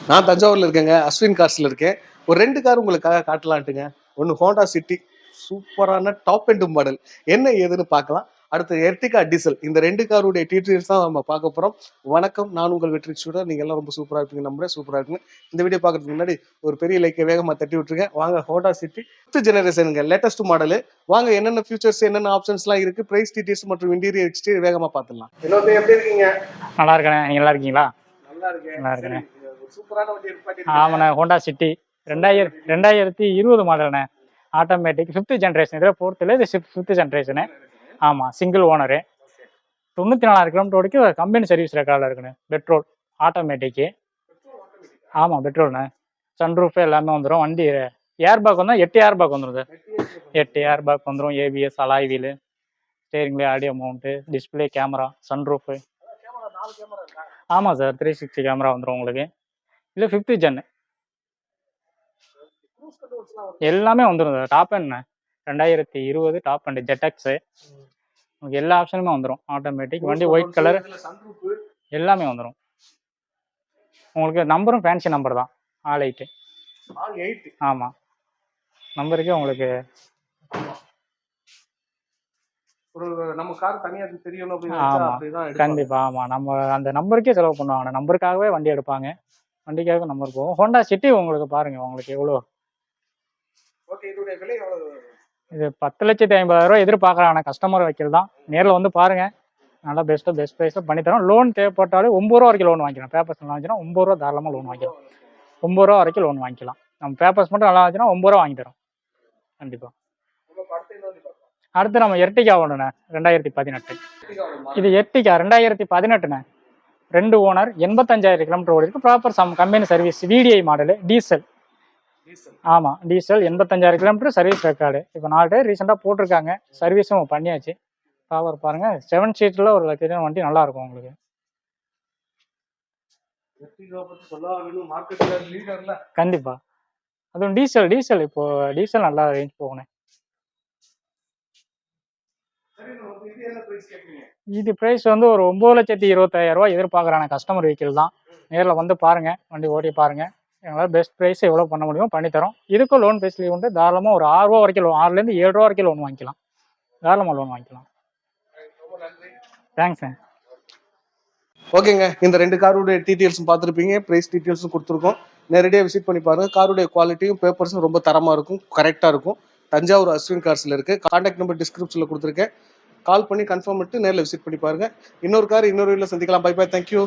நான் தஞ்சாவூர்ல இருக்கேங்க. அஸ்வின் கார்ஸ்ல இருக்கேன். ஒரு 2 கார் உங்களுக்காக காட்டலான்ட்டுங்க. ஒண்ணு ஹோண்டா சிட்டி சூப்பரான டாப் எண்ட் மாடல். என்ன ஏதுன்னு பார்க்கலாம். அடுத்து எர்டிகா டீசல். இந்த 2 காருடைய டீட்டெயில்ஸ் தான் நம்ம பார்க்க போறோம். வணக்கம். நான் உங்கள் வெற்றி ஸ்டூடெண்ட். நீங்க எல்லாம் ரொம்ப சூப்பரா இருப்பீங்க நம்புறேன். சூப்பரா இருக்குங்க. இந்த வீடியோ பார்க்கறதுக்கு முன்னாடி ஒரு பெரிய லைக்கை வேகமா தட்டி விட்டுருங்க. வாங்க ஹோண்டா சிட்டி 5th ஜெனரேஷனுங்க. Latest model. வாங்க என்னென்ன ஃபியூச்சர்ஸ், என்னென்ன ஆப்ஷன்ஸ்லாம் இருக்கு, பிரைஸ் டீட்டெயில்ஸ் மற்றும் இன்டீரியர் எக்ஸ்டீரியர் வேகமா பார்த்துடலாம். என்னோட எப்படி இருக்கீங்க? நல்லா இருக்கேன். நீங்க நல்லா இருக்கீங்களா? நல்லா இருக்கேன். நல்லா இருக்கேன். சூப்பரான வண்டி இருப்பாட்டி. ஆமாண்ணே, ஹோண்டா சிட்டி 2020 மாடல்ண்ணே. Automatic 5th generation. இதில் 4th இல்லை, இது 5th ஜென்ரேஷனு. ஆமாம், சிங்கிள் ஓனரு. 94,000 கிலோமீட்டர் வரைக்கும் கம்பெனி சர்வீஸ் ரெக்கார்டில் இருக்குண்ணே. Petrol automatic. ஆமாம், பெட்ரோல்ண்ணே. சன்ரூஃபு எல்லாமே வந்துடும். வண்டி ஏர் பேக் வந்தால் 8 ஏர் பேக் வந்துடும் சார். 8 ஏர் பேக் வந்துடும். ஏபிஎஸ், அலாய் வீலு, ஸ்டேரிங்லே audio mount, display, camera, sunroof. ஆமாம் சார், 360 கேமரா வந்துடும் உங்களுக்கு. இல்லை 5th ஜென் எல்லாமே வந்துடும் sir. Top end 2020 top end ஜெட்டக்ஸு. உங்களுக்கு எல்லா ஆப்ஷனுமே வந்துடும். ஆட்டோமேட்டிக் வண்டி, ஒயிட் கலர் எல்லாமே வந்துடும். உங்களுக்கு நம்பரும் ஃபேன்சி நம்பர் தான், ஆல் 8. ஆமாம், நம்பருக்கே உங்களுக்கு நம்ம கார் தனியா தெரியணும் அப்படின்னு. ஆமாம், கண்டிப்பாக. ஆமாம், நம்ம அந்த நம்பருக்கே செலவு பண்ணுவாங்க. நம்பருக்காகவே வண்டி எடுப்பாங்க. வண்டிக்காக நம்பர் போகும். ஹோண்டா சிட்டி உங்களுக்கு பாருங்கள், உங்களுக்கு எவ்வளோ. இது 10,50,000 எதிர்பார்க்குறாங்க. கஸ்டமர் வைக்கல் தான். நேரில் வந்து பாருங்கள். நல்லா பெஸ்ட் ப்ரைஸாக பண்ணித்தரோம். லோன் தேவைப்பட்டாலும் 9 ரூபா வரைக்கும் லோன் வாங்கிக்கலாம். பேப்பர்ஸ் நல்லா வந்துச்சுன்னா 9 ரூபா தாராளமாக லோன் வாங்கிக்கலாம். 9 ரூபா வரைக்கும் லோன் வாங்கிக்கலாம். நம்ம பேப்பர்ஸ் மட்டும் நல்லா வந்துச்சுன்னா 9 ரூபா வாங்கி தரோம் கண்டிப்பாக. அடுத்து நம்ம எர்டிகா ஒன்றுண்ணே, 2018. இது எர்டிகா 2018ண்ணே. 2 ஓனர், 85,000 கிலோமீட்டர் ஓடி இருக்கு. Proper company service, VDI model, diesel. ஆமாம், டீசல் 85,000 கிலோமீட்டர் சர்வீஸ் ரெக்கார்டு. இப்போ 4 டயர் ரீசெண்டாக போட்டிருக்காங்க. சர்வீஸும் பண்ணியாச்சு. பவர் பாருங்கள். 7 சீட்டில் ஒரு லட்சம் வண்டி நல்லாயிருக்கும் உங்களுக்கு. கண்டிப்பாக. அதுவும் டீசல் இப்போது டீசல் நல்லா ரேஞ்ச் போகணும். இது ப்ரைஸ் வந்து ஒரு 9,25,000 எதிர்பார்க்குறாங்க. கஸ்டமர் வெஹிக்கிள் தான். நேரில் வந்து பாருங்கள், வண்டி ஓட்டி பாருங்கள். எங்களால் பெஸ்ட் ப்ரைஸ் எவ்வளோ பண்ண முடியுமோ பண்ணித்தரோம். இதுக்கும் லோன் ஃபெசிலிட்டி உண்டு. தாராளமாக ஒரு 6 ரூபா வரைக்கும் லோன், 6லேருந்து 7 ரூபா வரைக்கும் லோன் வாங்கிக்கலாம். தாராளமாக லோன் வாங்கிக்கலாம். தேங்க்ஸ்ண்ணே. ஓகேங்க, இந்த 2 காருடைய டீட்டெயில்ஸும் பார்த்துருப்பீங்க. ப்ரைஸ் டீட்டெயில்ஸும் கொடுத்துருக்கோம். நேரடியாக விசிட் பண்ணி பாருங்கள். காருடைய குவாலிட்டியும் பேப்பர்ஸும் ரொம்ப தரமாக இருக்கும், கரெக்டாக இருக்கும். தஞ்சாவூர் அஸ்வின் கார்ஸில் இருக்குது. கான்டாக்ட் நம்பர் டிஸ்கிரிப்ஷனில் கொடுத்துருக்கேன். கால் பண்ணி கன்ஃபார்ம் பண்ணிட்டு நேரில் விசிட் பண்ணி பாருங்கள். இன்னொரு கார் இன்னொரு வீட்டில் சந்திக்கலாம். Bye bye. தேங்க்யூ.